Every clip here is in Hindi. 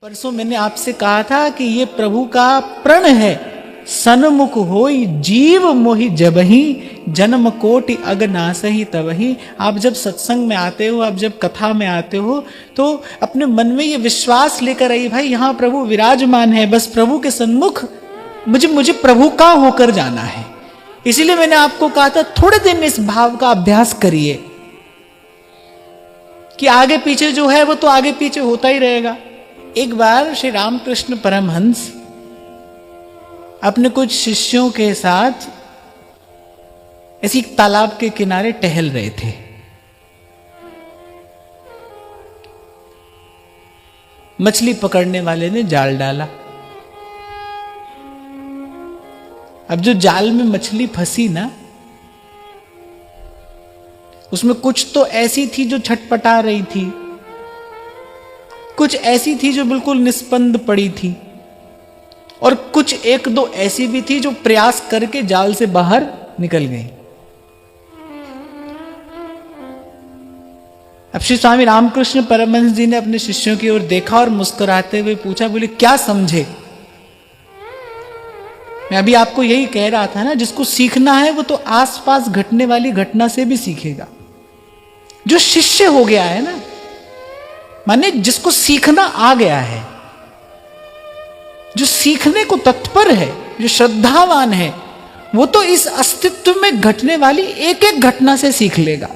परसों मैंने आपसे कहा था कि ये प्रभु का प्रण है, सन्मुख होई जीव मोहि जबहि जन्म कोटि अगनासहि तबहि। आप जब सत्संग में आते हो, आप जब कथा में आते हो, तो अपने मन में ये विश्वास लेकर आइए, भाई यहाँ प्रभु विराजमान है, बस प्रभु के सन्मुख मुझे प्रभु का होकर जाना है। इसीलिए मैंने आपको कहा था थोड़े दिन इस भाव का अभ्यास करिए कि आगे पीछे जो है वो तो आगे पीछे होता ही रहेगा। एक बार श्री रामकृष्ण परमहंस अपने कुछ शिष्यों के साथ ऐसी तालाब के किनारे टहल रहे थे। मछली पकड़ने वाले ने जाल डाला। अब जो जाल में मछली फंसी ना, उसमें कुछ तो ऐसी थी जो छटपटा रही थी, कुछ ऐसी थी जो बिल्कुल निस्पंद पड़ी थी, और कुछ एक दो ऐसी भी थी जो प्रयास करके जाल से बाहर निकल गई। अब श्री स्वामी रामकृष्ण परमहंस जी ने अपने शिष्यों की ओर देखा और मुस्कुराते हुए पूछा, बोले क्या समझे? मैं अभी आपको यही कह रहा था ना, जिसको सीखना है वो तो आसपास घटने वाली घटना से भी सीखेगा। जो शिष्य हो गया है ना, माने जिसको सीखना आ गया है, जो सीखने को तत्पर है, जो श्रद्धावान है, वो तो इस अस्तित्व में घटने वाली एक एक घटना से सीख लेगा।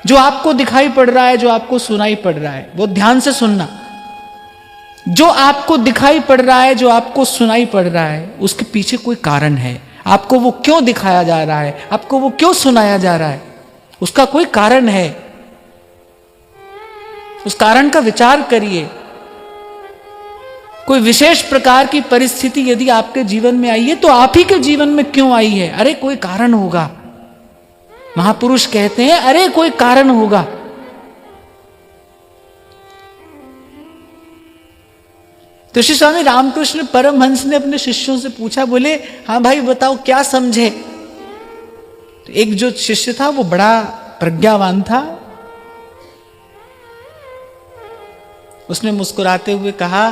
जो आपको दिखाई पड़ रहा है, जो आपको सुनाई पड़ रहा है, वो ध्यान से सुनना। जो आपको दिखाई पड़ रहा है, जो आपको सुनाई पड़ रहा है, उसके पीछे कोई कारण है। आपको वो क्यों दिखाया जा रहा है, आपको वो क्यों सुनाया जा रहा है, उसका कोई कारण है। उस कारण का विचार करिए। कोई विशेष प्रकार की परिस्थिति यदि आपके जीवन में आई है, तो आप ही के जीवन में क्यों आई है? अरे कोई कारण होगा। महापुरुष कहते हैं अरे कोई कारण होगा। तो श्री स्वामी रामकृष्ण परमहंस ने अपने शिष्यों से पूछा, बोले हाँ भाई बताओ क्या समझे? तो एक जो शिष्य था वो बड़ा प्रज्ञावान था। उसने मुस्कुराते हुए कहा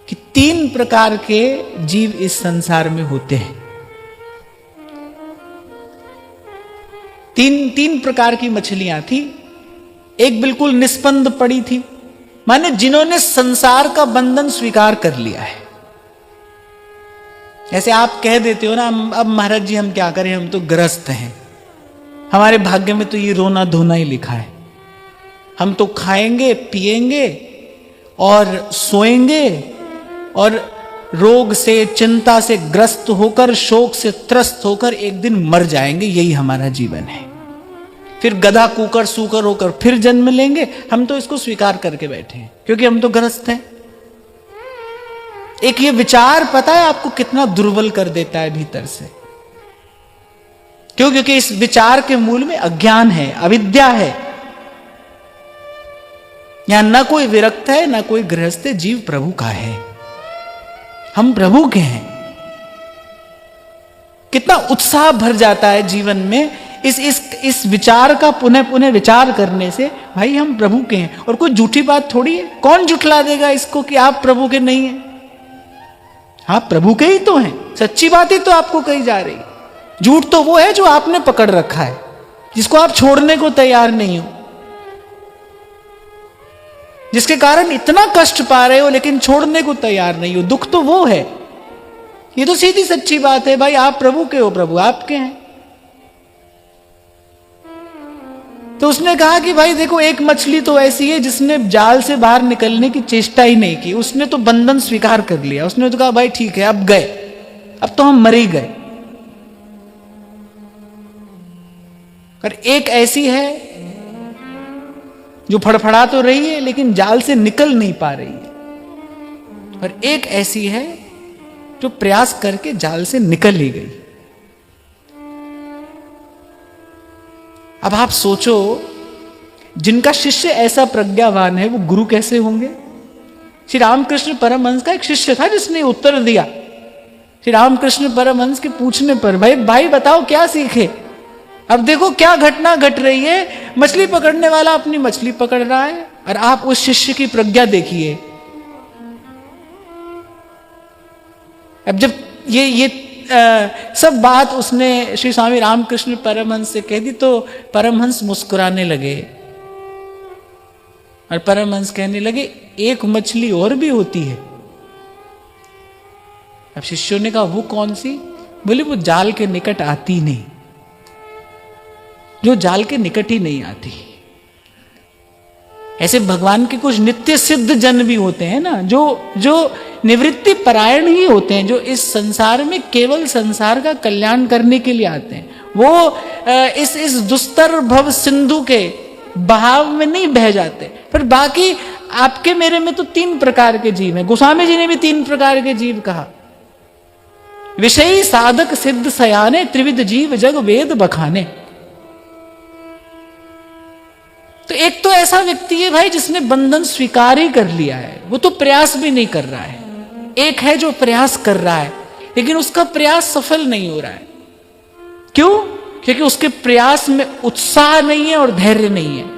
कि 3 प्रकार के जीव इस संसार में होते हैं। तीन प्रकार की मछलियां थी। एक बिल्कुल निस्पंद पड़ी थी, माने जिन्होंने संसार का बंधन स्वीकार कर लिया है। ऐसे आप कह देते हो ना, अब महाराज जी हम क्या करें, हम तो ग्रस्त हैं, हमारे भाग्य में तो ये रोना धोना ही लिखा है। हम तो खाएंगे पिएंगे और सोएंगे और रोग से चिंता से ग्रस्त होकर, शोक से त्रस्त होकर एक दिन मर जाएंगे, यही हमारा जीवन है। फिर गधा कुकर सूकर होकर फिर जन्म लेंगे। हम तो इसको स्वीकार करके बैठे हैं क्योंकि हम तो ग्रस्त हैं। एक ये विचार पता है आपको कितना दुर्बल कर देता है भीतर से? क्यों? क्योंकि इस विचार के मूल में अज्ञान है, अविद्या है। यहां ना कोई विरक्त है, ना कोई गृहस्थ है, जीव प्रभु का है, हम प्रभु के हैं। कितना उत्साह भर जाता है जीवन में इस विचार का पुनः पुनः विचार करने से, भाई हम प्रभु के हैं। और कोई झूठी बात थोड़ी है। कौन झुठला देगा इसको कि आप प्रभु के नहीं हैं? आप प्रभु के ही तो हैं। सच्ची बात ही तो आपको कही जा रही। झूठ तो वो है जो आपने पकड़ रखा है, जिसको आप छोड़ने को तैयार नहीं हो, जिसके कारण इतना कष्ट पा रहे हो लेकिन छोड़ने को तैयार नहीं हो। दुख तो वो है। ये तो सीधी सच्ची बात है, भाई आप प्रभु के हो, प्रभु आपके हैं। तो उसने कहा कि भाई देखो, एक मछली तो ऐसी है जिसने जाल से बाहर निकलने की चेष्टा ही नहीं की, उसने तो बंधन स्वीकार कर लिया। उसने तो कहा भाई ठीक है, अब गए, अब तो हम मर ही गए। और एक ऐसी है जो फड़फड़ा तो रही है लेकिन जाल से निकल नहीं पा रही है, और एक ऐसी है जो प्रयास करके जाल से निकल ही गई। अब आप सोचो, जिनका शिष्य ऐसा प्रज्ञावान है वो गुरु कैसे होंगे? श्री रामकृष्ण परमहंस का एक शिष्य था जिसने उत्तर दिया। श्री रामकृष्ण परमहंस के पूछने पर, भाई बताओ क्या सीखे? अब देखो क्या घटना घट रही है, मछली पकड़ने वाला अपनी मछली पकड़ रहा है और आप उस शिष्य की प्रज्ञा देखिए। अब जब ये सब बात उसने श्री स्वामी रामकृष्ण परमहंस से कह दी तो परमहंस मुस्कुराने लगे और परमहंस कहने लगे एक मछली और भी होती है। अब शिष्यों ने कहा वो कौन सी? बोले वो जाल के निकट आती नहीं, जो जाल के निकट ही नहीं आती। ऐसे भगवान के कुछ नित्य सिद्ध जन भी होते हैं ना, जो निवृत्ति परायण ही होते हैं, जो इस संसार में केवल संसार का कल्याण करने के लिए आते हैं। वो इस दुस्तर भव सिंधु के बहाव में नहीं बह जाते। पर बाकी आपके मेरे में तो 3 प्रकार के जीव हैं। गोस्वामी जी ने भी 3 प्रकार के जीव कहा। विषयी साधक सिद्ध सयाने, त्रिविध जीव जग वेद बखाने। तो एक तो ऐसा व्यक्ति है भाई जिसने बंधन स्वीकार ही कर लिया है, वो तो प्रयास भी नहीं कर रहा है। एक है जो प्रयास कर रहा है लेकिन उसका प्रयास सफल नहीं हो रहा है। क्यों? क्योंकि उसके प्रयास में उत्साह नहीं है और धैर्य नहीं है।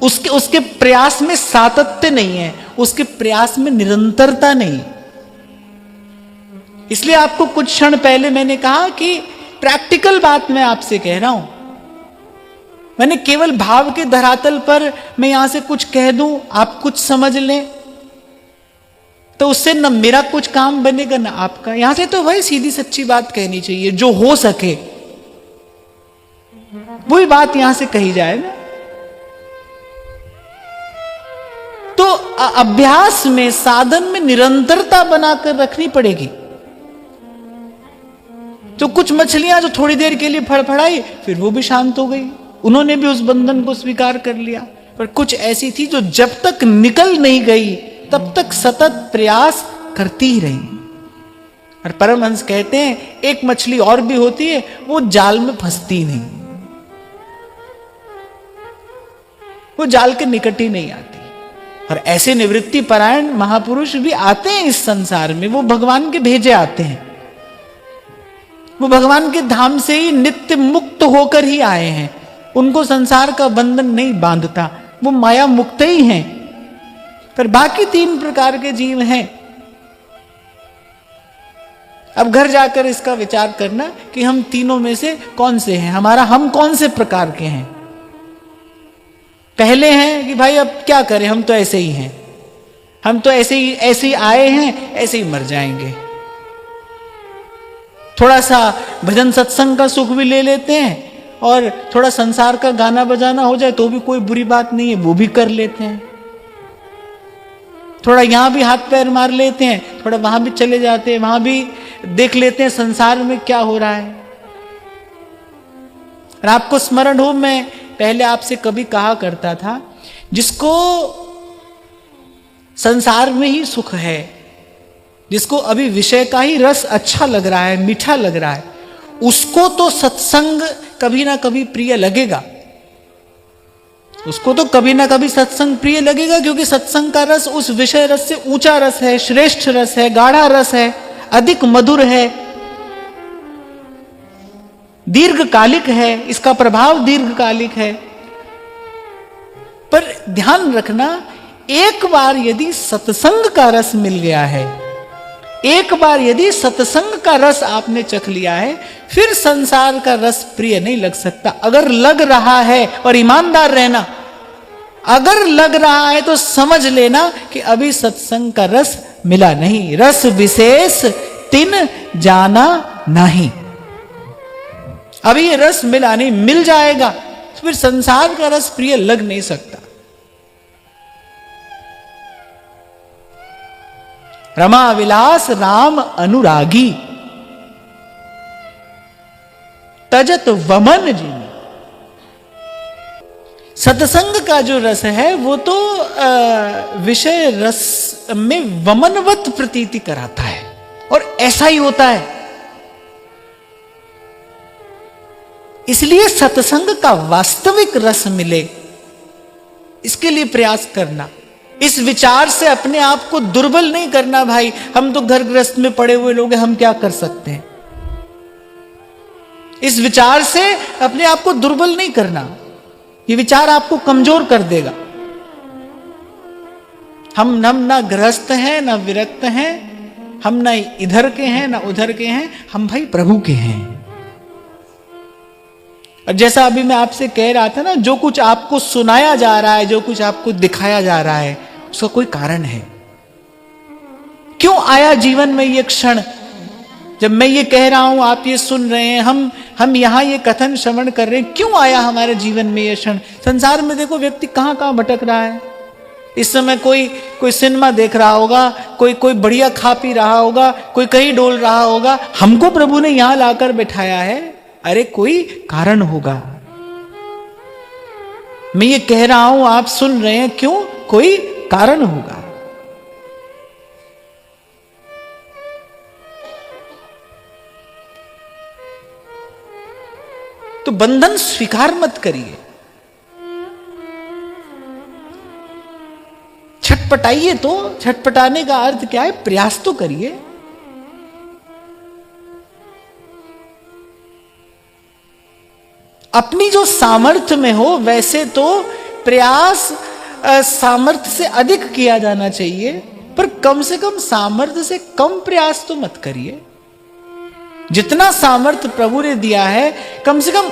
उसके प्रयास में सातत्य नहीं है, उसके प्रयास में निरंतरता नहीं है। इसलिए आपको कुछ क्षण पहले मैंने कहा कि प्रैक्टिकल बात मैं आपसे कह रहा हूं। मैंने केवल भाव के धरातल पर मैं यहां से कुछ कह दूं, आप कुछ समझ लें, तो उससे न मेरा कुछ काम बनेगा ना आपका। यहां से तो भाई सीधी सच्ची बात कहनी चाहिए, जो हो सके वही बात यहां से कही जाए ना। तो अभ्यास में, साधन में निरंतरता बनाकर रखनी पड़ेगी। तो कुछ मछलियां जो थोड़ी देर के लिए फड़फड़ाई फिर वो भी शांत हो गई, उन्होंने भी उस बंधन को स्वीकार कर लिया। पर कुछ ऐसी थी जो जब तक निकल नहीं गई तब तक सतत प्रयास करती ही रही। और परमहंस कहते हैं एक मछली और भी होती है, वो जाल में फंसती नहीं, वो जाल के निकट ही नहीं आती। और ऐसे निवृत्ति परायण महापुरुष भी आते हैं इस संसार में, वो भगवान के भेजे आते हैं, वो भगवान के धाम से ही नित्य मुक्त होकर ही आए हैं। उनको संसार का बंधन नहीं बांधता, वो माया मुक्त ही हैं। पर बाकी 3 प्रकार के जीव हैं। अब घर जाकर इसका विचार करना कि हम तीनों में से कौन से हैं, हम कौन से प्रकार के हैं। पहले हैं कि भाई अब क्या करें, हम तो ऐसे ही हैं, हम तो ऐसे ही आए हैं, ऐसे ही मर जाएंगे। थोड़ा सा भजन सत्संग का सुख भी ले लेते हैं और थोड़ा संसार का गाना बजाना हो जाए तो भी कोई बुरी बात नहीं है, वो भी कर लेते हैं। थोड़ा यहां भी हाथ पैर मार लेते हैं, थोड़ा वहां भी चले जाते हैं, वहां भी देख लेते हैं संसार में क्या हो रहा है। और आपको स्मरण हो, मैं पहले आपसे कभी कहा करता था, जिसको संसार में ही सुख है, जिसको अभी विषय का ही रस अच्छा लग रहा है, मीठा लग रहा है, उसको तो सत्संग कभी ना कभी प्रिय लगेगा। उसको तो कभी ना कभी सत्संग प्रिय लगेगा, क्योंकि सत्संग का रस उस विषय रस से ऊंचा रस है, श्रेष्ठ रस है, गाढ़ा रस है, अधिक मधुर है, दीर्घकालिक है, इसका प्रभाव दीर्घकालिक है। पर ध्यान रखना, एक बार यदि सत्संग का रस मिल गया है, एक बार यदि सत्संग का रस आपने चख लिया है, फिर संसार का रस प्रिय नहीं लग सकता। अगर लग रहा है, और ईमानदार रहना, अगर लग रहा है तो समझ लेना कि अभी सत्संग का रस मिला नहीं, रस विशेष तिन जाना नहीं, अभी ये रस मिला नहीं। मिल जाएगा तो फिर संसार का रस प्रिय लग नहीं सकता। रमा विलास राम अनुरागी, तजत वमन जी। सत्संग का जो रस है वो तो विषय रस में वमनवत प्रतीति कराता है, और ऐसा ही होता है। इसलिए सत्संग का वास्तविक रस मिले, इसके लिए प्रयास करना। इस विचार से अपने आप को दुर्बल नहीं करना, भाई हम तो घर गृहस्थ में पड़े हुए लोग हैं, हम क्या कर सकते हैं। इस विचार से अपने आप को दुर्बल नहीं करना, ये विचार आपको कमजोर कर देगा। हम ना गृहस्थ हैं, ना विरक्त हैं, हम ना इधर के हैं ना उधर के हैं, हम भाई प्रभु के हैं। और जैसा अभी मैं आपसे कह रहा था ना, जो कुछ आपको सुनाया जा रहा है, जो कुछ आपको दिखाया जा रहा है, उसका कोई कारण है। क्यों आया जीवन में ये क्षण? जब मैं ये कह रहा हूं, आप ये सुन रहे हैं, हम यहां ये कथन श्रवण कर रहे हैं, क्यों आया हमारे जीवन में ये क्षण? संसार में देखो व्यक्ति कहां कहां भटक रहा है। इस समय कोई सिनेमा देख रहा होगा, कोई बढ़िया खा पी रहा होगा, कोई कहीं डोल रहा होगा। हमको प्रभु ने यहां लाकर बिठाया है, अरे कोई कारण होगा। मैं ये कह रहा हूं, आप सुन रहे हैं, क्यों? कोई कारण होगा। तो बंधन स्वीकार मत करिए, छटपटाइए। तो छटपटाने का अर्थ क्या है? प्रयास तो करिए। अपनी जो सामर्थ्य में हो वैसे तो प्रयास सामर्थ्य से अधिक किया जाना चाहिए, पर कम से कम सामर्थ्य से कम प्रयास तो मत करिए। जितना सामर्थ्य प्रभु ने दिया है, कम से कम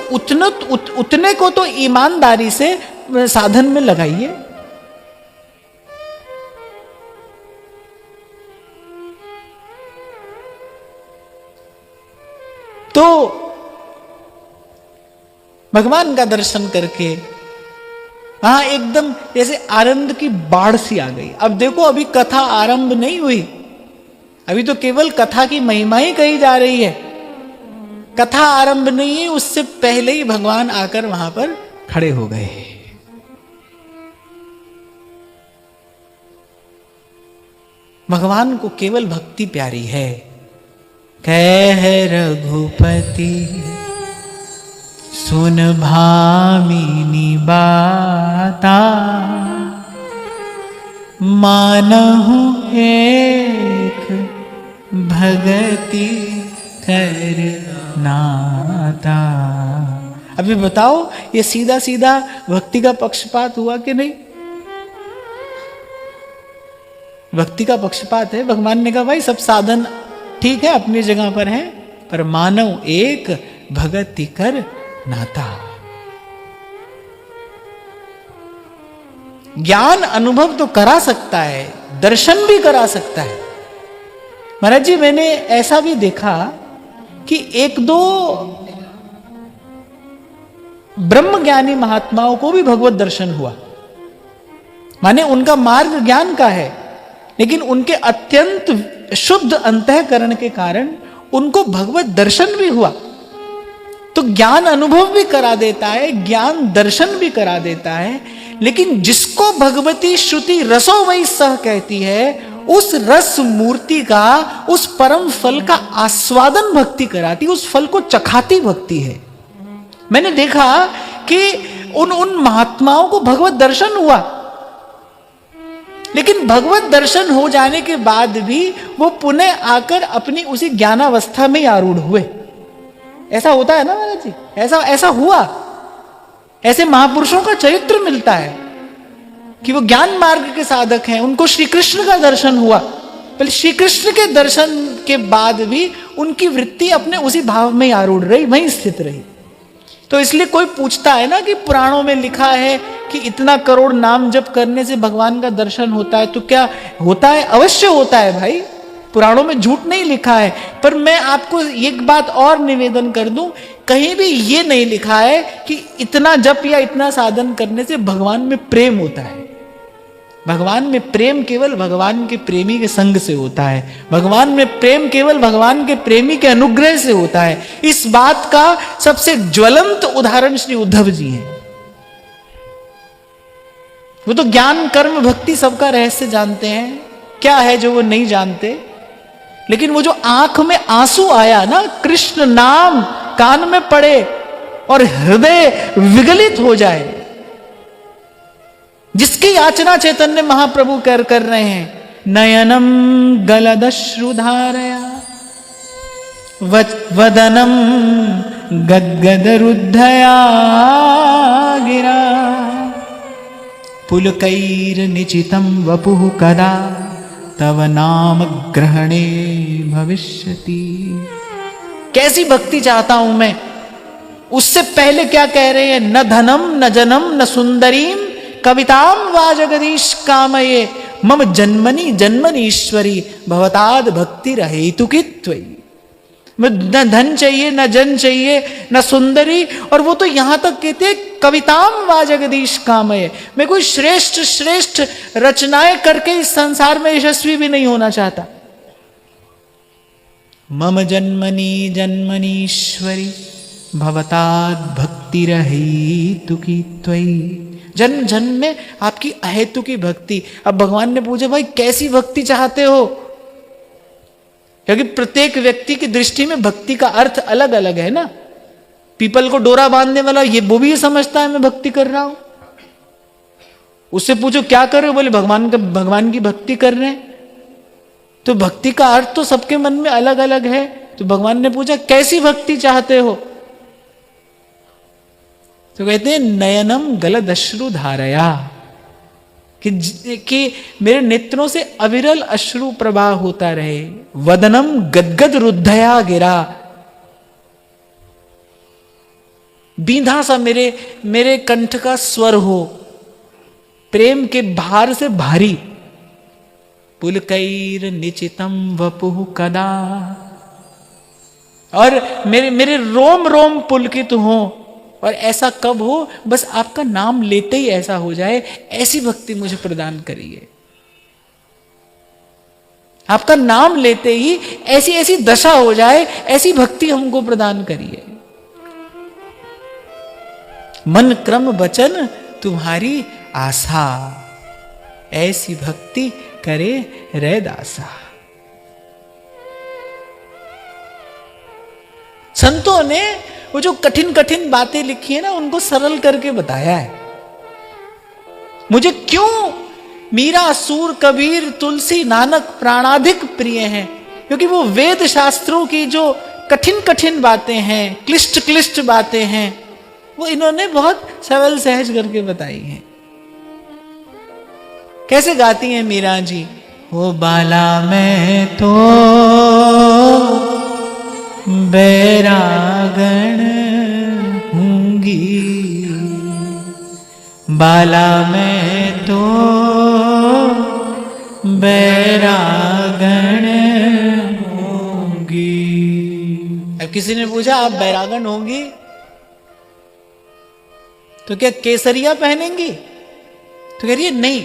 उतने को तो ईमानदारी से साधन में लगाइए। तो भगवान का दर्शन करके वहां एकदम जैसे आनंद की बाढ़ सी आ गई। अब देखो, अभी कथा आरंभ नहीं हुई, अभी तो केवल कथा की महिमा ही कही जा रही है। कथा आरंभ नहीं है, उससे पहले ही भगवान आकर वहां पर खड़े हो गए। भगवान को केवल भक्ति प्यारी है। कह रघुपति सुन भामिनी बाता, मानहु एक भगति कर नाता। अभी बताओ, ये सीधा सीधा भक्ति का पक्षपात हुआ कि नहीं? भक्ति का पक्षपात है। भगवान ने कहा भाई सब साधन ठीक है, अपनी जगह पर है, पर मानव एक भगति कर नाता। ज्ञान अनुभव तो करा सकता है, दर्शन भी करा सकता है। महाराज जी, मैंने ऐसा भी देखा कि एक दो ब्रह्मज्ञानी महात्माओं को भी भगवत दर्शन हुआ। माने उनका मार्ग ज्ञान का है, लेकिन उनके अत्यंत शुद्ध अंतःकरण के कारण उनको भगवत दर्शन भी हुआ। तो ज्ञान अनुभव भी करा देता है, ज्ञान दर्शन भी करा देता है, लेकिन जिसको भगवती श्रुति रसो वही सह कहती है, उस रस मूर्ति का, उस परम फल का आस्वादन भक्ति कराती, उस फल को चखाती भक्ति है। मैंने देखा कि उन महात्माओं को भगवत दर्शन हुआ, लेकिन भगवत दर्शन हो जाने के बाद भी वो पुनः आकर अपनी उसी ज्ञानावस्था में आरूढ़ हुए। ऐसा होता है ना महाराज जी, ऐसा हुआ। ऐसे महापुरुषों का चरित्र मिलता है कि वो ज्ञान मार्ग के साधक हैं, उनको श्री कृष्ण का दर्शन हुआ, पहले श्री कृष्ण के दर्शन के बाद भी उनकी वृत्ति अपने उसी भाव में आरूढ़ रही, वहीं स्थित रही। तो इसलिए कोई पूछता है ना कि पुराणों में लिखा है कि इतना करोड़ नाम जप करने से भगवान का दर्शन होता है, तो क्या होता है? अवश्य होता है भाई, पुराणों में झूठ नहीं लिखा है। पर मैं आपको एक बात और निवेदन कर दूं, कहीं भी ये नहीं लिखा है कि इतना जप या इतना साधन करने से भगवान में प्रेम होता है। भगवान में प्रेम केवल भगवान के प्रेमी के संग से होता है। भगवान में प्रेम केवल भगवान के प्रेमी के अनुग्रह से होता है। इस बात का सबसे ज्वलंत उदाहरण श्री उद्धव जी हैं। वो तो ज्ञान कर्म भक्ति सबका रहस्य जानते हैं, क्या है जो वो नहीं जानते। लेकिन वो जो आंख में आंसू आया ना, कृष्ण नाम कान में पड़े और हृदय विगलित हो जाए, जिसकी याचना चैतन्य महाप्रभु कर रहे हैं। नयनम गलदश्रुधारया वदनम गद्गदरुद्धया गिरा पुलकैर्निचितं वपुः कदा तव नाम ग्रहणे भविष्यति। कैसी भक्ति चाहता हूं मैं। उससे पहले क्या कह रहे हैं, न धनम न जनम न सुंदरीम कविताम वा जगदीश कामये मम जन्मनि जन्मनीश्वरी भवताद भक्ति रहेतुकी त्वयि। न धन चाहिए न जन चाहिए न सुंदरी, और वो तो यहां तक कहते कविताम वा जगदीश कामये, मैं कोई श्रेष्ठ श्रेष्ठ रचनाएं करके इस संसार में यशस्वी भी नहीं होना चाहता। मम जन्मनि जन्मनीश्वरी भवताद भक्ति रहेतुकी त्वयि। जन्म जन्म में आपकी अहेतु की भक्ति। अब भगवान ने पूछा भाई कैसी भक्ति चाहते हो, क्योंकि प्रत्येक व्यक्ति की दृष्टि में भक्ति का अर्थ अलग अलग है ना। पीपल को डोरा बांधने वाला वो भी ये समझता है मैं भक्ति कर रहा हूं। उससे पूछो क्या कर रहे हो, बोले भगवान की भक्ति कर रहे हैं। तो भक्ति का अर्थ तो सबके मन में अलग अलग है। तो भगवान ने पूछा कैसी भक्ति चाहते हो, तो कहते हैं नयनम गलदश्रु धारया, कि मेरे नेत्रों से अविरल अश्रु प्रवाह होता रहे। वदनम गदगद रुद्धया गिरा, बींधा सा मेरे कंठ का स्वर हो, प्रेम के भार से भारी। पुलकैर निचितम वपुः कदा, और मेरे रोम रोम पुलकित हो, और ऐसा कब हो, बस आपका नाम लेते ही ऐसा हो जाए, ऐसी भक्ति मुझे प्रदान करिए। आपका नाम लेते ही ऐसी ऐसी दशा हो जाए, ऐसी भक्ति हमको प्रदान करिए। मन क्रम वचन तुम्हारी आशा, ऐसी भक्ति करे रे दासा। संतों ने वो जो कठिन कठिन बातें लिखी है ना, उनको सरल करके बताया है। मुझे क्यों मीरा, सूर, कबीर, तुलसी, नानक प्राणाधिक प्रिय हैं, क्योंकि वो वेद शास्त्रों की जो कठिन कठिन बातें हैं, क्लिष्ट क्लिष्ट बातें हैं, वो इन्होंने बहुत सरल सहज करके बताई हैं। कैसे गाती हैं मीरा जी, वो बाला मैं तो बैरागण हूंगी, बाला मैं तो बैरागण होंगी। अब किसी ने पूछा आप बैरागण होंगी तो क्या केसरिया पहनेंगी, तो कह रही है नहीं।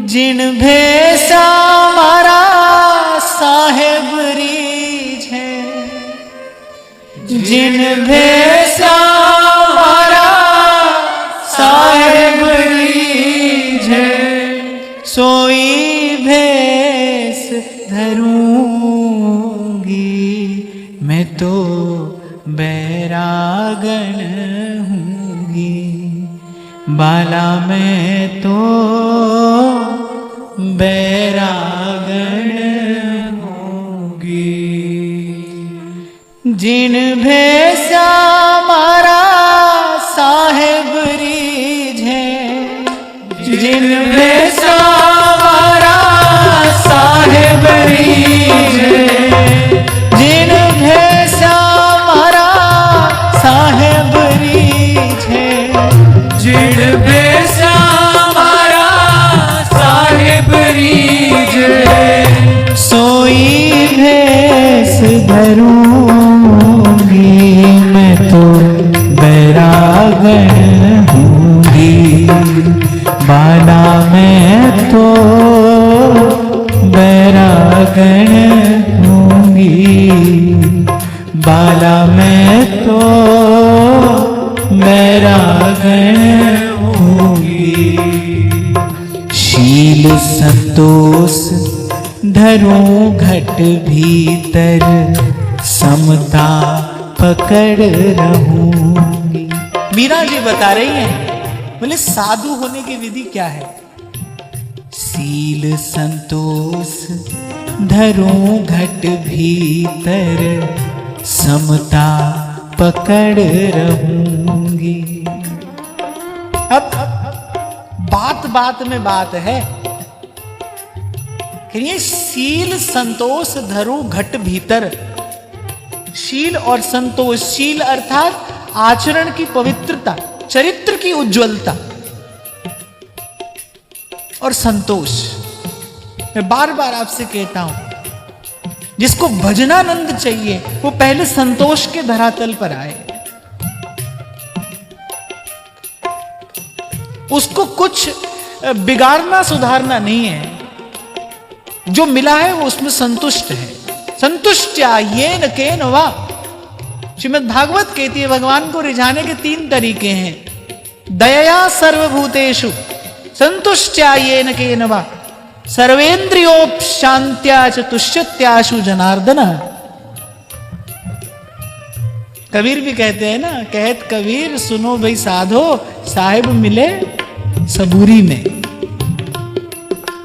जिन भेसा मारा साहेब रीझ है, जिन भेसा मारा साहेब रीझ है, सोई भेस धरूंगी, मैं तो बैरागण हूंगी, बाला मैं तो बैरागण होगी। जिन भेसा मारा साहेब रीझ है, जिन भेसा मारा साहेब रीझ है, जिन भेसा मारा साहेब रीझ है, जिन भेसा मारा साहेब रीझ है, सोई भेस धरूंगी, मैं तो बैरागण हूंगी, बाला मैं तो बैरागण हूंगी, बाला मैं तो बैरागण हूंगी। शील संतोष धरूं घट भीतर, समता पकड़ रहूंगी। मीरा जी बता रही हैं, बोले साधु होने की विधि क्या है। शील संतोष धरूं घट भीतर, समता पकड़ रहूंगी। अब बात बात में बात है कि ये शील संतोष धरु घट भीतर। शील और संतोष, शील अर्थात आचरण की पवित्रता, चरित्र की उज्ज्वलता, और संतोष। मैं बार बार आपसे कहता हूं, जिसको भजनानंद चाहिए वो पहले संतोष के धरातल पर आए। उसको कुछ बिगाड़ना सुधारना नहीं है, जो मिला है वो उसमें संतुष्ट है। संतुष्टया येन केन वा। श्रीमद् भागवत कहती है भगवान को रिझाने के 3 तरीके हैं। दयया सर्वभूतेषु संतुष्टया येन केन वा, सर्वेन्द्रियोपशांत्या च तुष्यत्याशु जनार्दन। कबीर भी कहते हैं ना, कहत कबीर सुनो भाई साधो, साहिब मिले सबूरी में।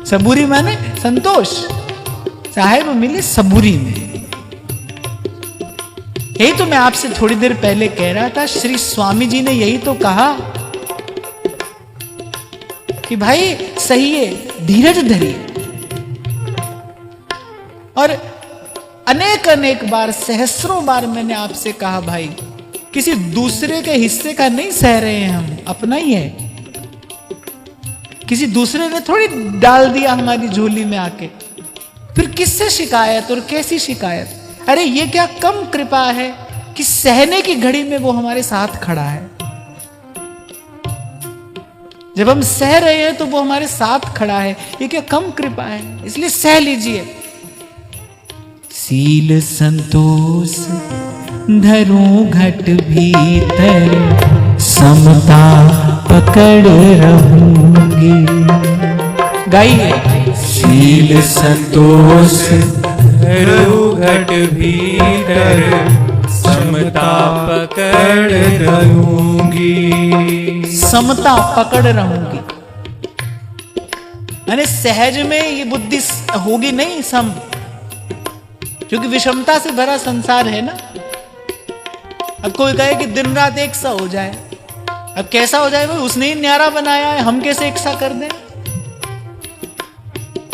सबूरी माने संतोष, साहिब मिले सबूरी में। यही तो मैं आपसे थोड़ी देर पहले कह रहा था, श्री स्वामी जी ने यही तो कहा कि भाई सही है, धीरज धरिए। और अनेक अनेक बार, सहस्रों बार मैंने आपसे कहा भाई, किसी दूसरे के हिस्से का नहीं सह रहे हैं हम, अपना ही है। किसी दूसरे ने थोड़ी डाल दिया हमारी झोली में आके। फिर किससे शिकायत और कैसी शिकायत? अरे ये क्या कम कृपा है कि सहने की घड़ी में वो हमारे साथ खड़ा है। जब हम सह रहे हैं तो वो हमारे साथ खड़ा है, ये क्या कम कृपा है? इसलिए सह लीजिए। शील संतोष धरूं घट भीतर, समता पकड़ रहूंगी। गाइए। शील संतोष धरूं घट भीतर, समता पकड़ रहूंगी। समता पकड़ रहूंगी यानी सहज में ये बुद्धि होगी नहीं सम, क्योंकि विषमता से भरा संसार है ना। अब कोई कहे कि दिन रात एक सा हो जाए, अब कैसा हो जाए? भाई उसने ही न्यारा बनाया है, हम कैसे एक सा कर दें?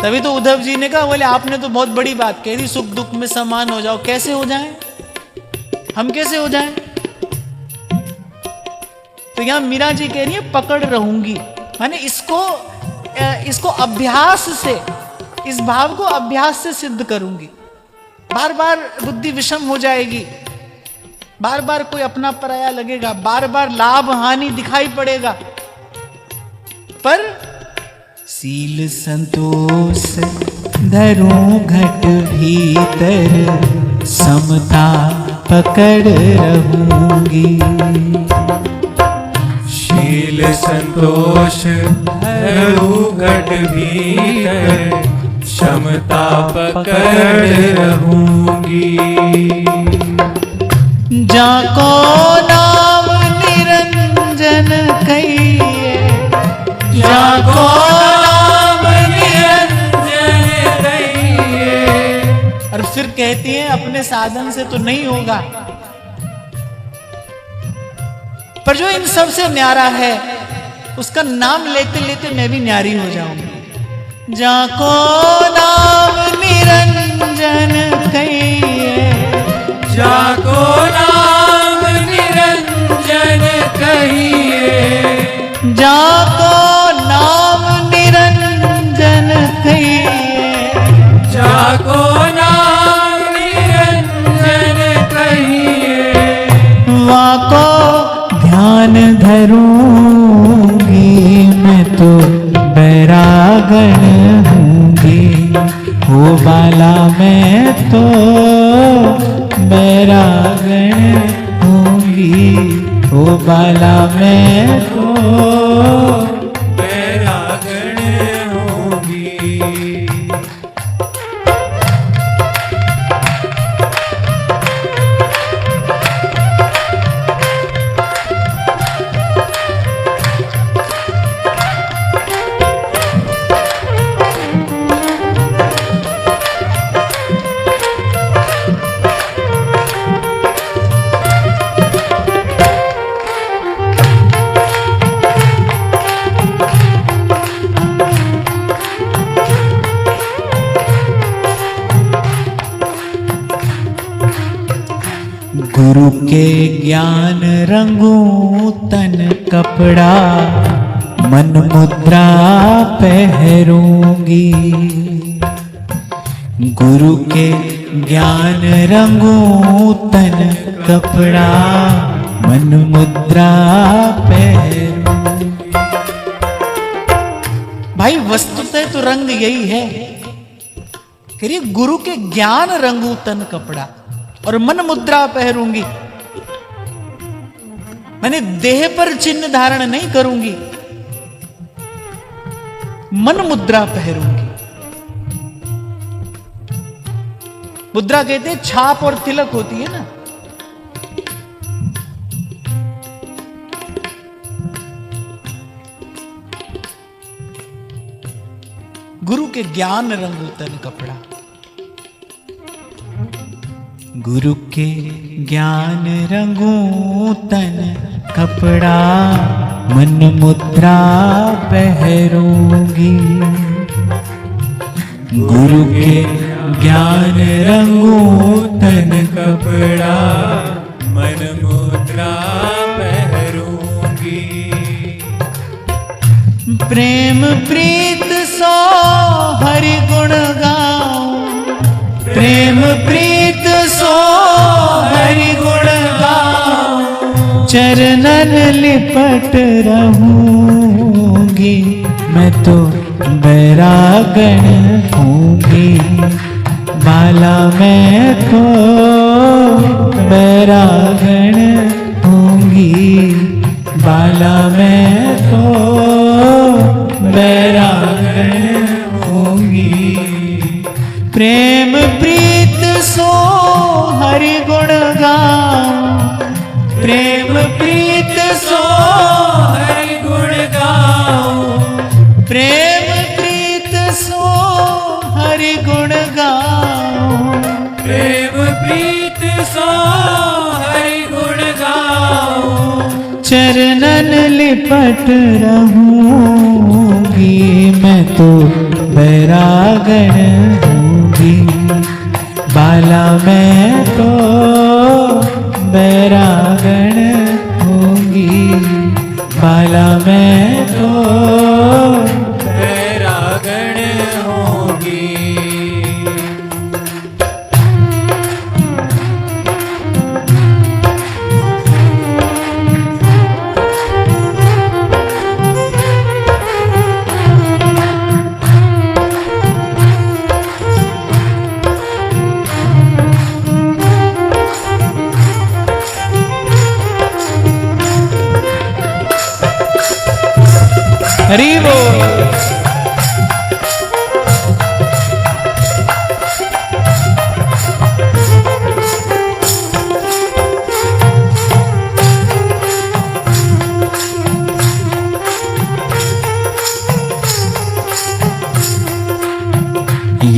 तभी तो उद्धव जी ने कहा, बोले आपने तो बहुत बड़ी बात कह दी, सुख दुख में समान हो जाओ। कैसे हो जाएं? हम कैसे हो जाएं? तो यहां मीरा जी कह रही है पकड़ रहूंगी, माने इसको अभ्यास से, इस भाव को अभ्यास से सिद्ध करूंगी। बार बार बुद्धि विषम हो जाएगी, बार बार कोई अपना पराया लगेगा, बार बार लाभ हानि दिखाई पड़ेगा, पर शील संतोष धरूं घट भीतर, समता पकड़ रहूंगी। शील संतोष धरूं घट भीतर, समता पकड़ रहूंगी। जाको नाम निरंजन कहिए, जाको नाम निरंजन कहिए। और फिर कहती है अपने साधन से तो नहीं होगा, पर जो इन सब से न्यारा है उसका नाम लेते लेते मैं भी न्यारी हो जाऊंगी। जाको नाम निरंजन कहिए, जाको नाम निरंजन कहिए, जाको नाम निरंजन कहिए, जाको नाम निरंजन कहिए। वाको ध्यान धरूंगी, मैं तो बैरागण हूंगी। हो बाला मैं तो बैरागण होंगी, हो बाला मैं तो बैरागण होंगी। गुरु के ज्ञान रंगूं तन कपड़ा, मन मुद्रा पहरूंगी। गुरु के ज्ञान रंगूं तन कपड़ा, मन मुद्रा पहरूंगी। भाई वस्तुतः तो रंग यही है, करिए गुरु के ज्ञान रंगूं तन कपड़ा और मन मुद्रा पहरूंगी। मैंने देह पर चिन्ह धारण नहीं करूंगी, मन मुद्रा पहरूंगी। मुद्रा कहते हैं छाप और तिलक होती है ना, गुरु के ज्ञान रंगूं तन कपड़ा। गुरु के ज्ञान रंगूं तन कपड़ा, मन मुद्रा पहरूंगी। गुरु के ज्ञान रंगूं तन कपड़ा, मन मुद्रा पहरूंगी। प्रेम प्रीत सो हरि गुण गाऊं, प्रेम प्रीत सो हरि गुण गाऊं। चरणन लिपट रहूंगी, मैं तो बैरागण हूंगी। बाला मैं तो बैरागण हूंगी, बाला मैं तो बैरागण होंगी। प्रेम प्रीत सो हरि गुण गाऊं, प्रेम प्रीत सो हरि गुण गाऊं। प्रेम प्रीत सो हरि गुण गाऊं। प्रेम प्रीत सो हरि गुण गाऊं। चरणन लिपट रहूंगी, मैं तो बैरागण हूंगी। बाला मैं तो बैरागण हूंगी, बाला मैं तो बैरागण होंगी। हरि बोल।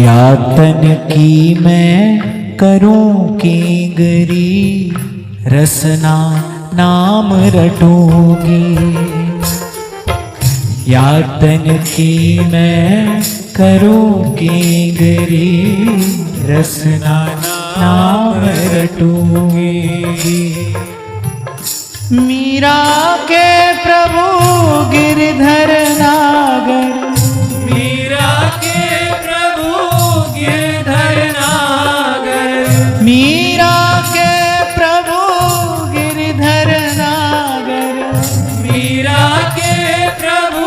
यातन की मैं करूं की गरी, रसना नाम रटूंगी। यातन की मैं करूं की गरी, रसना नाम रटूंगी। मीरा के प्रभु गिरधर नागर, मीरा के प्रभु गिरधर नागर। मीरा के प्रभु गिरधर नागर। मीरा के प्रभु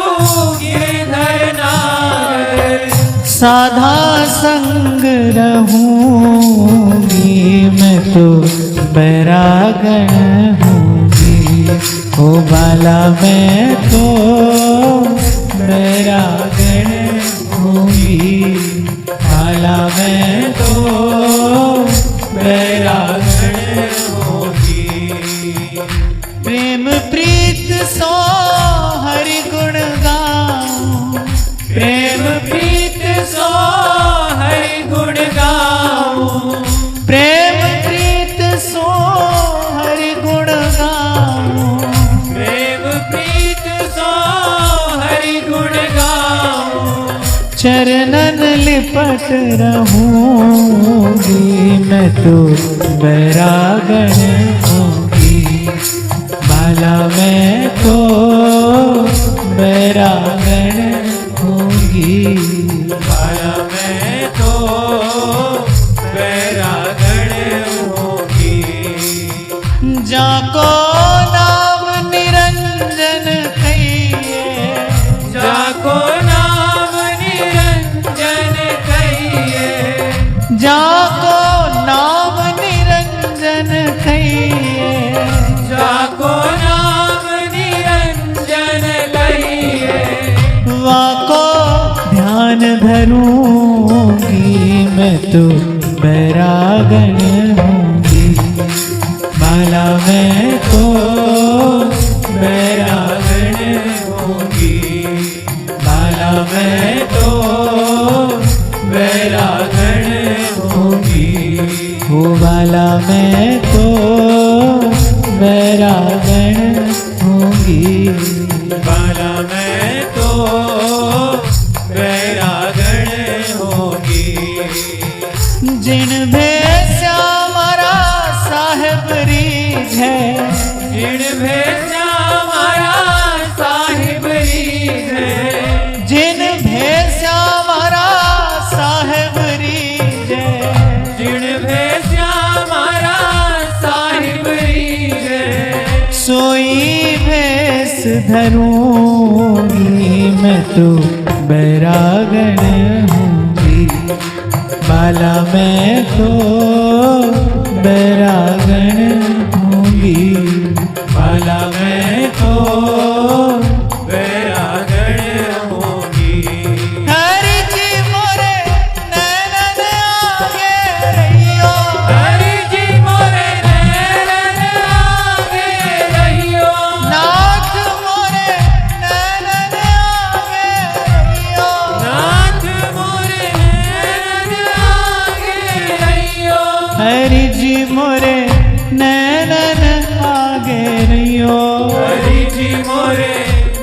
गिरधर नागर। साधा संग रहूंगी, मैं तो बैरागण हूंगी। ओ बाला मैं तो बैरागण हूंगी, बाला मैं तो बैरागण होगी। प्रेम प्रीत सो हरि गुण गाऊं, प्रेम प्रीत सो हरि गुण गाऊं। प्रेम प्रीत सो हरि गुण गाऊं। प्रेम प्रीत सो हरि गुण गाऊं। चरणन लिपट रहूंगी, मैं तो बैरागण होंगी। बाला मैं तो बैरागण होंगी। बाला मैं तो बैरागण होगी। जाको नाम निरंजन कहिए, जाको नाम निरंजन कहिए। जाको नाम निरंजन कहिए, जाको नाम निरंजन कहिए। वाको ध्यान धरूंगी, मैं तो बैरागण होंगी। बाला मैं तो बैरागण होंगी। बाला मैं तो बैरागण होगी। हो बाला मैं तो बैरागण होंगी। बाला मैं तो बैरागण होगी। जिन भेषा मारा साहेब रीझ है, जिन भेषा मारा साहिब रीझ है। जिन भेषा मारा साहेब रीझ है, जिन भेषा मारा साहिब रीझ है। सोई भेष धरूंगी, मैं तो बैरागण होंगी। बाला मैं तो बैरागण होंगी। बाला मैं तो बैरागण होगी। हरि जी मोरे नैनन आगे रहियो, हरि जी मोरे नैनन आगे रहियो। नाथ मोरे नैनन आगे रहियो। नाथ मोरे नैनन आगे रहियो। हरि जी मोरे नैनन आगे रहियो। हरि जी मोरे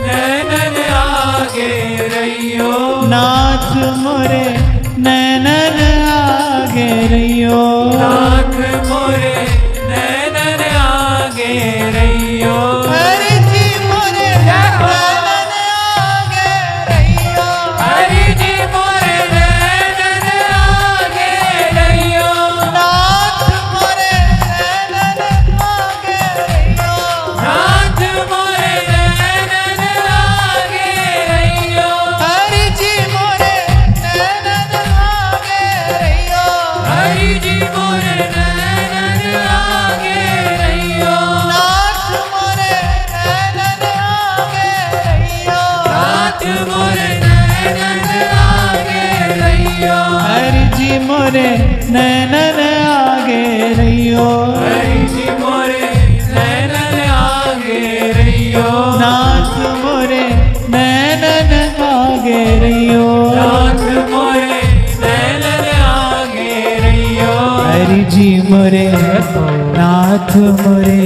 नैनन आगे रहियो। नाथ मोरे नैनन आगे रहियो। नाथ मोरे नैनन आगे रहियो। हरि जी मोरे नैनन आगे रहियो। हरि जी मोरे नैनन आगे रहियो। नाथ मोरे नैनन आगे रहियो। नाथ मोरे नैनन आगे रहियो। हरि जी मोरे नैनन आगे रहियो। हरि जी मोरे नैनन आगे रहियो। नाथ मोरे नैनन आगे रहियो। नाथ मोरे नैनन आगे रहियो। हरि जी मोरे नैनन आगे रहियो। हरि जी मोरे नैनन आगे रहियो। नाथ मोरे नैनन आगे रहियो। नाथ मोरे नैनन आगे रहियो। हरि जी मोरे नाथ मोरे,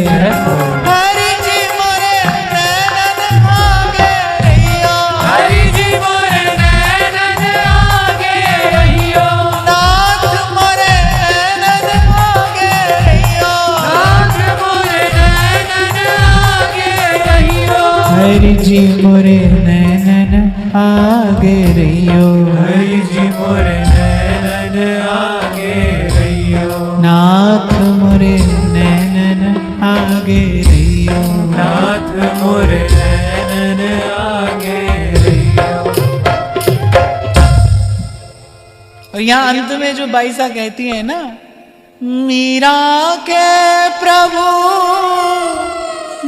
हरि जी मोरे नैनन आगे रहियो। हरि जी मोरे नैनन आगे रहियो। नाथ मोरे नैनन आगे रहियो। नाथ मोरे नैनन आगे रहियो। हरि जी मोरे नैनन आगे रहियो। हरि जी मोरे नैनन आगे रहियो। नाथ मोरे नैनन आगे रहियो। नाथ मोरे नैनन आगे रहियो। और यहाँ अंत में जो बाईसा कहती है ना, मीरा के प्रभु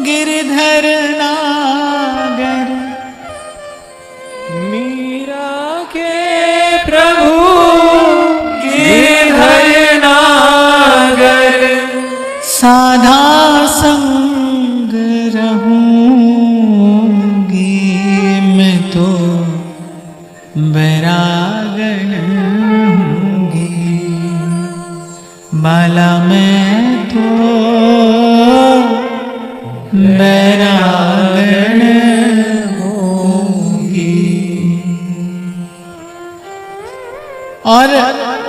गिरधर नागर, मीरा के प्रभु गिरधर नागर। साधा संग रहूंगी, मैं तो बैरागण होंगी। बाला मैं तो बैरागण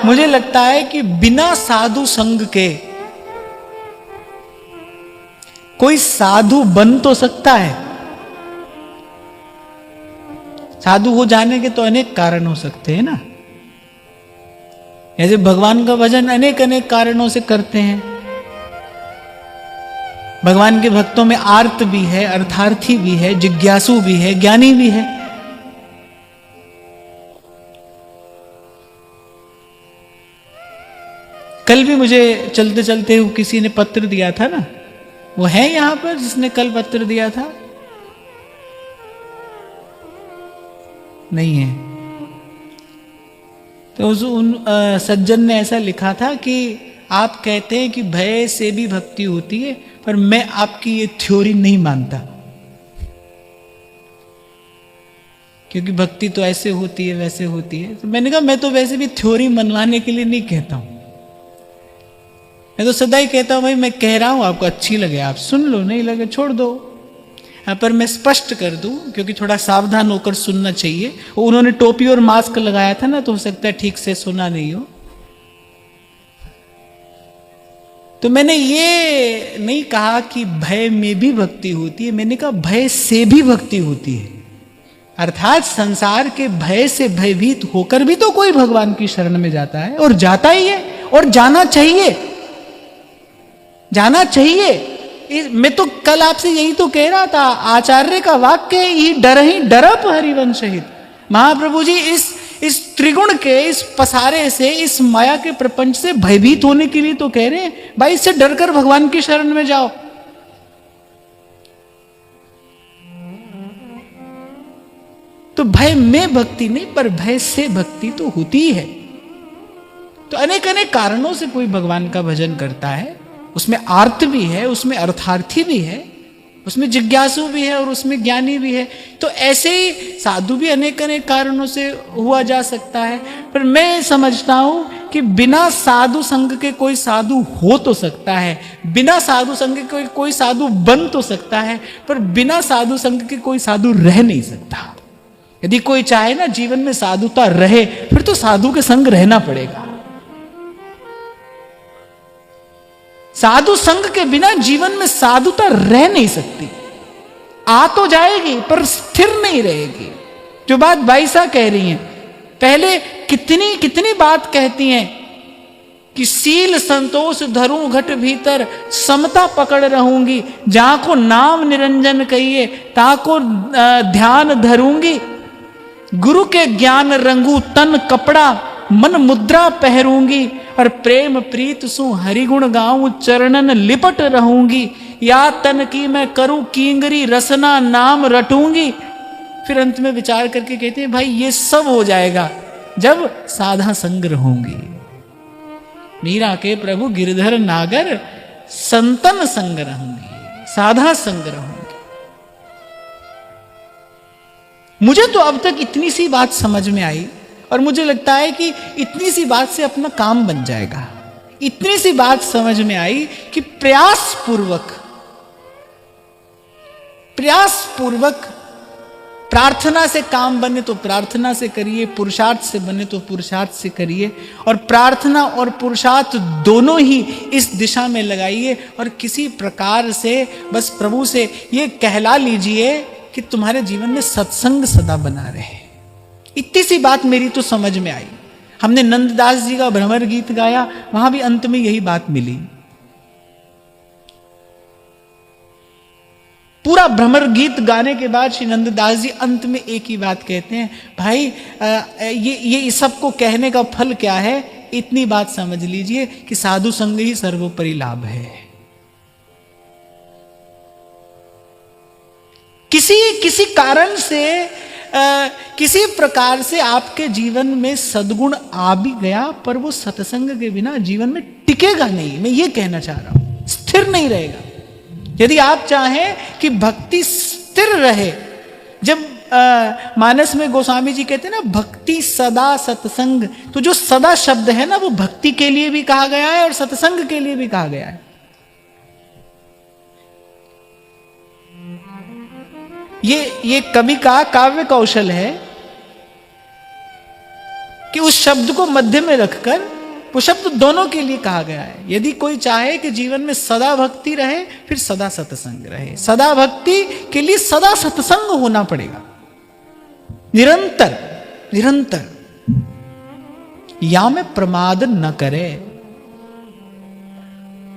मुझे लगता है कि बिना साधु संग के कोई साधु बन तो सकता है। साधु हो जाने के तो अनेक कारण हो सकते हैं ना। ऐसे भगवान का भजन अनेक अनेक कारणों से करते हैं। भगवान के भक्तों में आर्त भी है, अर्थार्थी भी है, जिज्ञासु भी है, ज्ञानी भी है। कल भी मुझे चलते चलते किसी ने पत्र दिया था ना, वो है यहां पर जिसने कल पत्र दिया था? नहीं है। तो उन सज्जन ने ऐसा लिखा था कि आप कहते हैं कि भय से भी भक्ति होती है, पर मैं आपकी ये थ्योरी नहीं मानता, क्योंकि भक्ति तो ऐसे होती है वैसे होती है। तो मैंने कहा मैं तो वैसे भी थ्योरी मनवाने के लिए नहीं कहता हूं, मैं तो सदा ही कहता हूं भाई मैं कह रहा हूं, आपको अच्छी लगे आप सुन लो, नहीं लगे छोड़ दो। पर मैं स्पष्ट कर दूं, क्योंकि थोड़ा सावधान होकर सुनना चाहिए। उन्होंने टोपी और मास्क लगाया था ना, तो हो सकता है ठीक से सुना नहीं हो। तो मैंने ये नहीं कहा कि भय में भी भक्ति होती है, मैंने कहा भय से भी भक्ति होती है। अर्थात संसार के भय से भयभीत होकर भी तो कोई भगवान की शरण में जाता है, और जाता ही है, और जाना चाहिए, जाना चाहिए। मैं तो कल आपसे यही तो कह रहा था, आचार्य का वाक्य ही डर ही डरप हरिवंश हित। महाप्रभु जी इस त्रिगुण के, इस पसारे से, इस माया के प्रपंच से भयभीत होने के लिए तो कह रहे हैं भाई इससे डरकर भगवान की शरण में जाओ। तो भय में भक्ति नहीं, पर भय से भक्ति तो होती ही है। तो अनेक अनेक कारणों से कोई भगवान का भजन करता है, उसमें आर्त भी है, उसमें अर्थार्थी भी है, उसमें जिज्ञासु भी है, और उसमें ज्ञानी भी है। तो ऐसे ही साधु भी अनेक अनेक कारणों से हुआ जा सकता है। पर मैं समझता हूं कि बिना साधु संग के कोई साधु हो तो सकता है, बिना साधु संग के कोई साधु बन तो सकता है, पर बिना साधु संग के कोई साधु रह नहीं सकता। यदि कोई चाहे ना जीवन में साधुता रहे, फिर तो साधु के संग रहना पड़ेगा। साधु संग के बिना जीवन में साधुता रह नहीं सकती। आ तो जाएगी पर स्थिर नहीं रहेगी। जो बात भाई साहब कह रही हैं, पहले कितनी कितनी बात कहती हैं कि सील संतोष धरूं घट भीतर, समता पकड़ रहूंगी, जहां को नाम निरंजन कहिए ताको ध्यान धरूंगी, गुरु के ज्ञान रंगू तन कपड़ा, मन मुद्रा पहरूंगी, और प्रेम प्रीत सु हरिगुण गाऊं, चरणन लिपट रहूंगी, या तन की मैं करूं कींगरी, रसना नाम रटूंगी। फिर अंत में विचार करके कहते हैं भाई ये सब हो जाएगा जब साधा संग रहूंगी। मीरा के प्रभु गिरधर नागर, संतन संग रहूंगी, साधा संग रहूंगी। मुझे तो अब तक इतनी सी बात समझ में आई, और मुझे लगता है कि इतनी सी बात से अपना काम बन जाएगा। इतनी सी बात समझ में आई कि प्रयास पूर्वक प्रार्थना से काम बने तो प्रार्थना से करिए, पुरुषार्थ से बने तो पुरुषार्थ से करिए, और प्रार्थना और पुरुषार्थ दोनों ही इस दिशा में लगाइए, और किसी प्रकार से बस प्रभु से ये कहला लीजिए कि तुम्हारे जीवन में सत्संग सदा बना रहे। इतनी सी बात मेरी तो समझ में आई। हमने नंददास जी का भ्रमर गीत गाया, वहां भी अंत में यही बात मिली। पूरा भ्रमर गीत गाने के बाद श्री नंददास जी अंत में एक ही बात कहते हैं, भाई ये सबको कहने का फल क्या है? इतनी बात समझ लीजिए कि साधु संग ही सर्वोपरि लाभ है। किसी कारण से किसी प्रकार से आपके जीवन में सद्गुण आ भी गया, पर वो सत्संग के बिना जीवन में टिकेगा नहीं। मैं ये कहना चाह रहा हूं, स्थिर नहीं रहेगा। यदि आप चाहें कि भक्ति स्थिर रहे, जब मानस में गोस्वामी जी कहते हैं ना भक्ति सदा सत्संग, तो जो सदा शब्द है ना वो भक्ति के लिए भी कहा गया है और सत्संग के लिए भी कहा गया है। ये कवि का काव्य कौशल है कि उस शब्द को मध्य में रखकर वो शब्द दोनों के लिए कहा गया है। यदि कोई चाहे कि जीवन में सदा भक्ति रहे, फिर सदा सत्संग रहे। सदा भक्ति के लिए सदा सत्संग होना पड़ेगा, निरंतर निरंतर, या में प्रमाद न करे,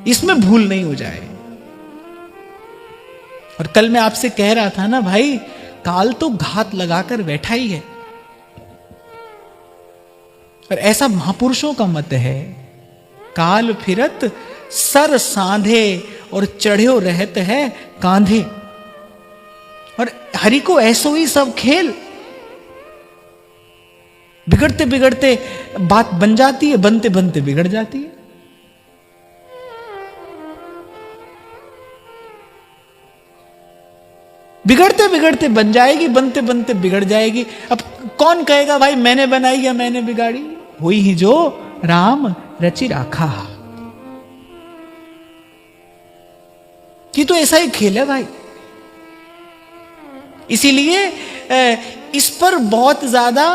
इसमें भूल नहीं हो जाए। और कल मैं आपसे कह रहा था ना भाई, काल तो घात लगाकर बैठा ही है, और ऐसा महापुरुषों का मत है, काल फिरत सर सांधे और चढ़्यो रहत है कांधे। और हरि को ऐसो ही सब खेल, बिगड़ते बिगड़ते बात बन जाती है, बनते बनते बिगड़ जाती है। बिगड़ते बिगड़ते बन जाएगी, बनते बनते बिगड़ जाएगी। अब कौन कहेगा भाई मैंने बनाई या मैंने बिगाड़ी? हुई ही जो राम रचि राखा। कि तो ऐसा ही खेल है भाई। इसीलिए इस पर बहुत ज्यादा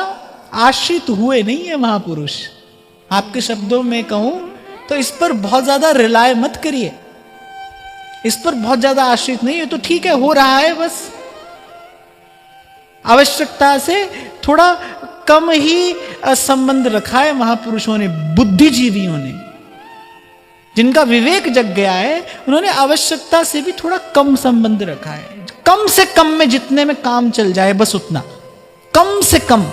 आश्रित हुए नहीं है महापुरुष। आपके शब्दों में कहूं तो इस पर बहुत ज्यादा रिलाय मत करिए, इस पर बहुत ज्यादा आश्रित नहीं है। तो ठीक है, हो रहा है, बस आवश्यकता से थोड़ा कम ही संबंध रखा है महापुरुषों ने, बुद्धिजीवियों ने, जिनका विवेक जग गया है, उन्होंने आवश्यकता से भी थोड़ा कम संबंध रखा है। कम से कम में जितने में काम चल जाए, बस उतना, कम से कम।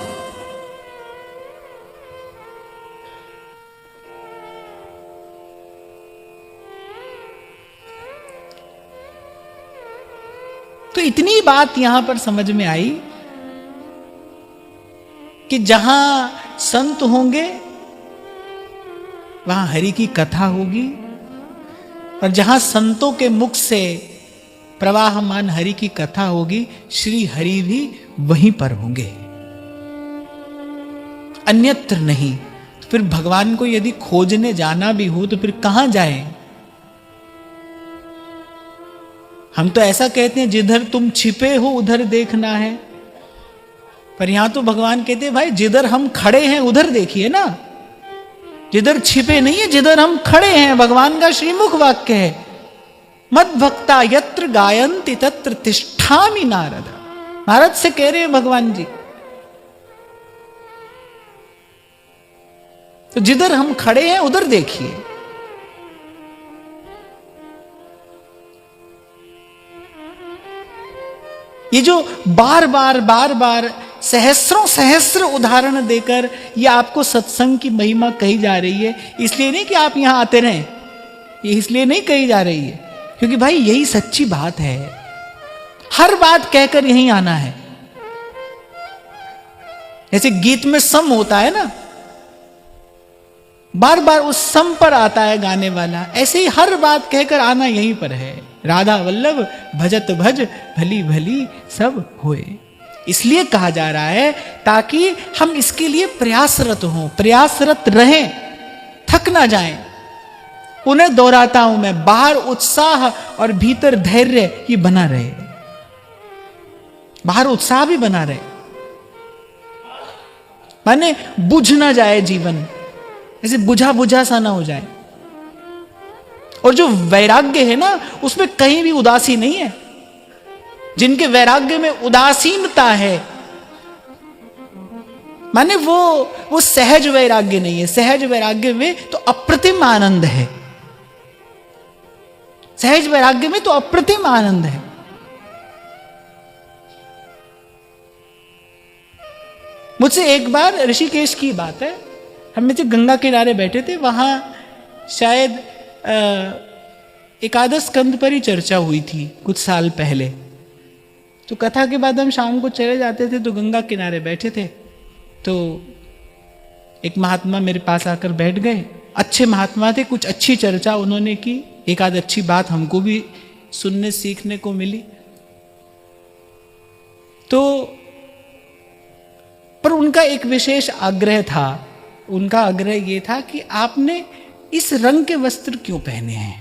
तो इतनी बात यहां पर समझ में आई कि जहां संत होंगे वहां हरि की कथा होगी, और जहां संतों के मुख से प्रवाहमान हरि की कथा होगी, श्री हरि भी वहीं पर होंगे, अन्यत्र नहीं। तो फिर भगवान को यदि खोजने जाना भी हो तो फिर कहां जाएं? हम तो ऐसा कहते हैं जिधर तुम छिपे हो उधर देखना है, पर यहां तो भगवान कहते हैं भाई जिधर हम खड़े हैं उधर देखिए ना, जिधर छिपे नहीं है, जिधर हम खड़े हैं। भगवान का श्रीमुख वाक्य है, मद भक्ता यत्र गायन्ति तत्र तिष्ठामि नारद। नारद से कह रहे हैं भगवान जी। तो जिधर हम खड़े हैं उधर देखिए। ये जो बार बार सहस्रों सहस्र उदाहरण देकर ये आपको सत्संग की महिमा कही जा रही है, इसलिए नहीं कि आप यहां आते रहें, ये इसलिए नहीं कही जा रही है क्योंकि भाई यही सच्ची बात है। हर बात कहकर यहीं आना है। जैसे गीत में सम होता है ना, बार बार उस सम पर आता है गाने वाला, ऐसे ही हर बात कहकर आना यहीं पर है। राधा वल्लभ भजत भज भली भली सब होए, इसलिए कहा जा रहा है ताकि हम इसके लिए प्रयासरत हों, प्रयासरत रहें, थक ना जाएं। उन्हें दोहराता हूं मैं, बाहर उत्साह और भीतर धैर्य ये बना रहे, बाहर उत्साह भी बना रहे, माने बुझ ना जाए जीवन, ऐसे बुझा बुझा सा ना हो जाए। और जो वैराग्य है ना, उसमें कहीं भी उदासी नहीं है। जिनके वैराग्य में उदासीनता है, माने वो सहज वैराग्य नहीं है। सहज वैराग्य में तो अप्रतिम आनंद है, सहज वैराग्य में तो अप्रतिम आनंद है। मुझसे एक बार ऋषिकेश की बात है, हम नीचे गंगा किनारे बैठे थे, वहां शायद एकादश स्कंद पर ही चर्चा हुई थी कुछ साल पहले। तो कथा के बाद हम शाम को चले जाते थे, तो गंगा किनारे बैठे थे, तो एक महात्मा मेरे पास आकर बैठ गए। अच्छे महात्मा थे, कुछ अच्छी चर्चा उन्होंने की, एक आध अच्छी बात हमको भी सुनने सीखने को मिली। तो पर उनका एक विशेष आग्रह था, उनका आग्रह ये था कि आपने इस रंग के वस्त्र क्यों पहने हैं?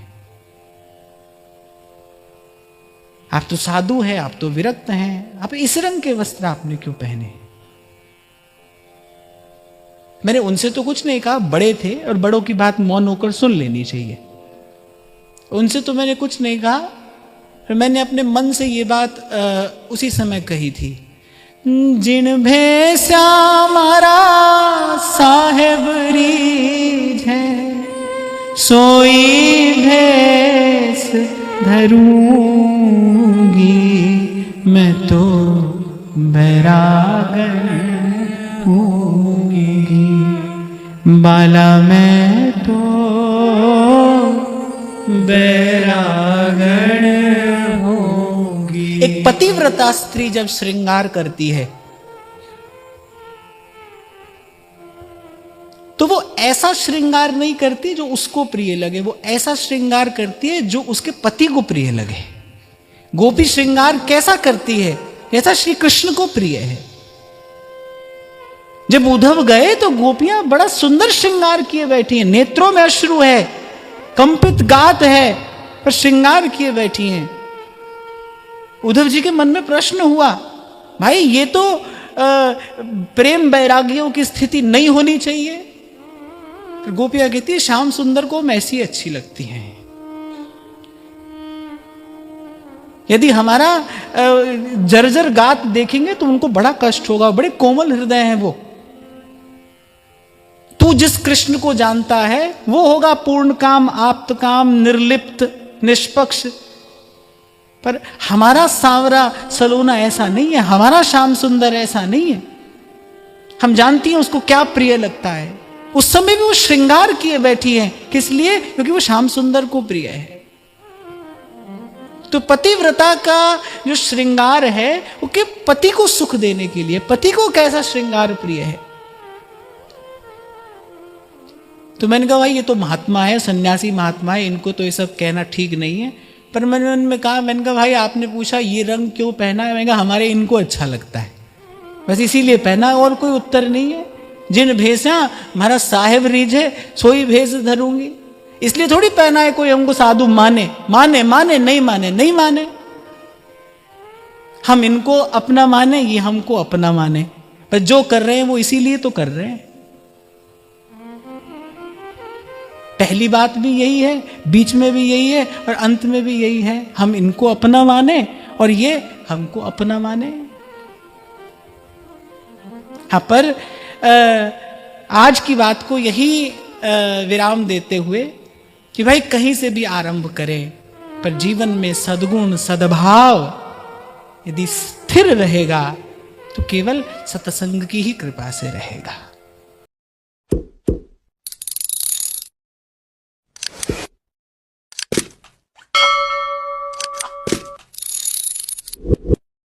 आप तो साधु हैं, आप तो विरक्त हैं, आप इस रंग के वस्त्र आपने क्यों पहने? मैंने उनसे तो कुछ नहीं कहा, बड़े थे और बड़ों की बात मौन होकर सुन लेनी चाहिए। उनसे तो मैंने कुछ नहीं कहा, फिर मैंने अपने मन से ये बात उसी समय कही थी, जिन भैंसा मारा साहेब रीझ है, सोई भैंस धरूंगी, मैं तो बैरागन होंगी, बाला मैं तो बैरागन होंगी। एक पतिव्रता स्त्री जब श्रृंगार करती है तो वो ऐसा श्रृंगार नहीं करती जो उसको प्रिय लगे, वो ऐसा श्रृंगार करती है जो उसके पति को प्रिय लगे। गोपी श्रृंगार कैसा करती है? जैसा श्री कृष्ण को प्रिय है। जब उद्धव गए तो गोपियां बड़ा सुंदर श्रृंगार किए बैठी हैं, नेत्रों में अश्रु है, कंपित गात है, पर श्रृंगार किए बैठी हैं। उद्धव जी के मन में प्रश्न हुआ, भाई ये तो प्रेम वैरागियों की स्थिति नहीं होनी चाहिए। फिर गोपियां कहती है श्याम सुंदर को हम ऐसी अच्छी लगती हैं। यदि हमारा जर्जर गात देखेंगे तो उनको बड़ा कष्ट होगा, बड़े कोमल हृदय हैं वो। तू जिस कृष्ण को जानता है वो होगा पूर्ण काम, आप्त काम, निर्लिप्त, निष्पक्ष। पर हमारा सांवरा सलोना ऐसा नहीं है, हमारा श्याम सुंदर ऐसा नहीं है। हम जानती हैं उसको क्या प्रिय लगता है। उस समय भी वो श्रृंगार किए बैठी है, किस लिए? क्योंकि वो श्याम सुंदर को प्रिय है। तो पतिव्रता का जो श्रृंगार है वो कि पति को सुख देने के लिए। पति को कैसा श्रृंगार प्रिय है? तो मैंने कहा भाई ये तो महात्मा है, सन्यासी महात्मा है, इनको तो ये सब कहना ठीक नहीं है। पर मैंने उनमें कहा, मैंने कहा भाई आपने पूछा ये रंग क्यों पहना है? मैंने कहा हमारे इनको अच्छा लगता है, बस इसीलिए पहना, और कोई उत्तर नहीं है। जिन भेसा हमारा साहेब रीझ है, सोई भेस धरूंगी, इसलिए थोड़ी पहना है कोई हमको साधु माने। माने माने, नहीं माने नहीं माने। हम इनको अपना माने, ये हमको अपना माने, पर जो कर रहे हैं वो इसीलिए तो कर रहे हैं। पहली बात भी यही है, बीच में भी यही है और अंत में भी यही है। हम इनको अपना माने और ये हमको अपना माने। हाँ, पर आज की बात को यही विराम देते हुए कि भाई कहीं से भी आरंभ करें, पर जीवन में सद्गुण सद्भाव यदि स्थिर रहेगा तो केवल सत्संग की ही कृपा से रहेगा।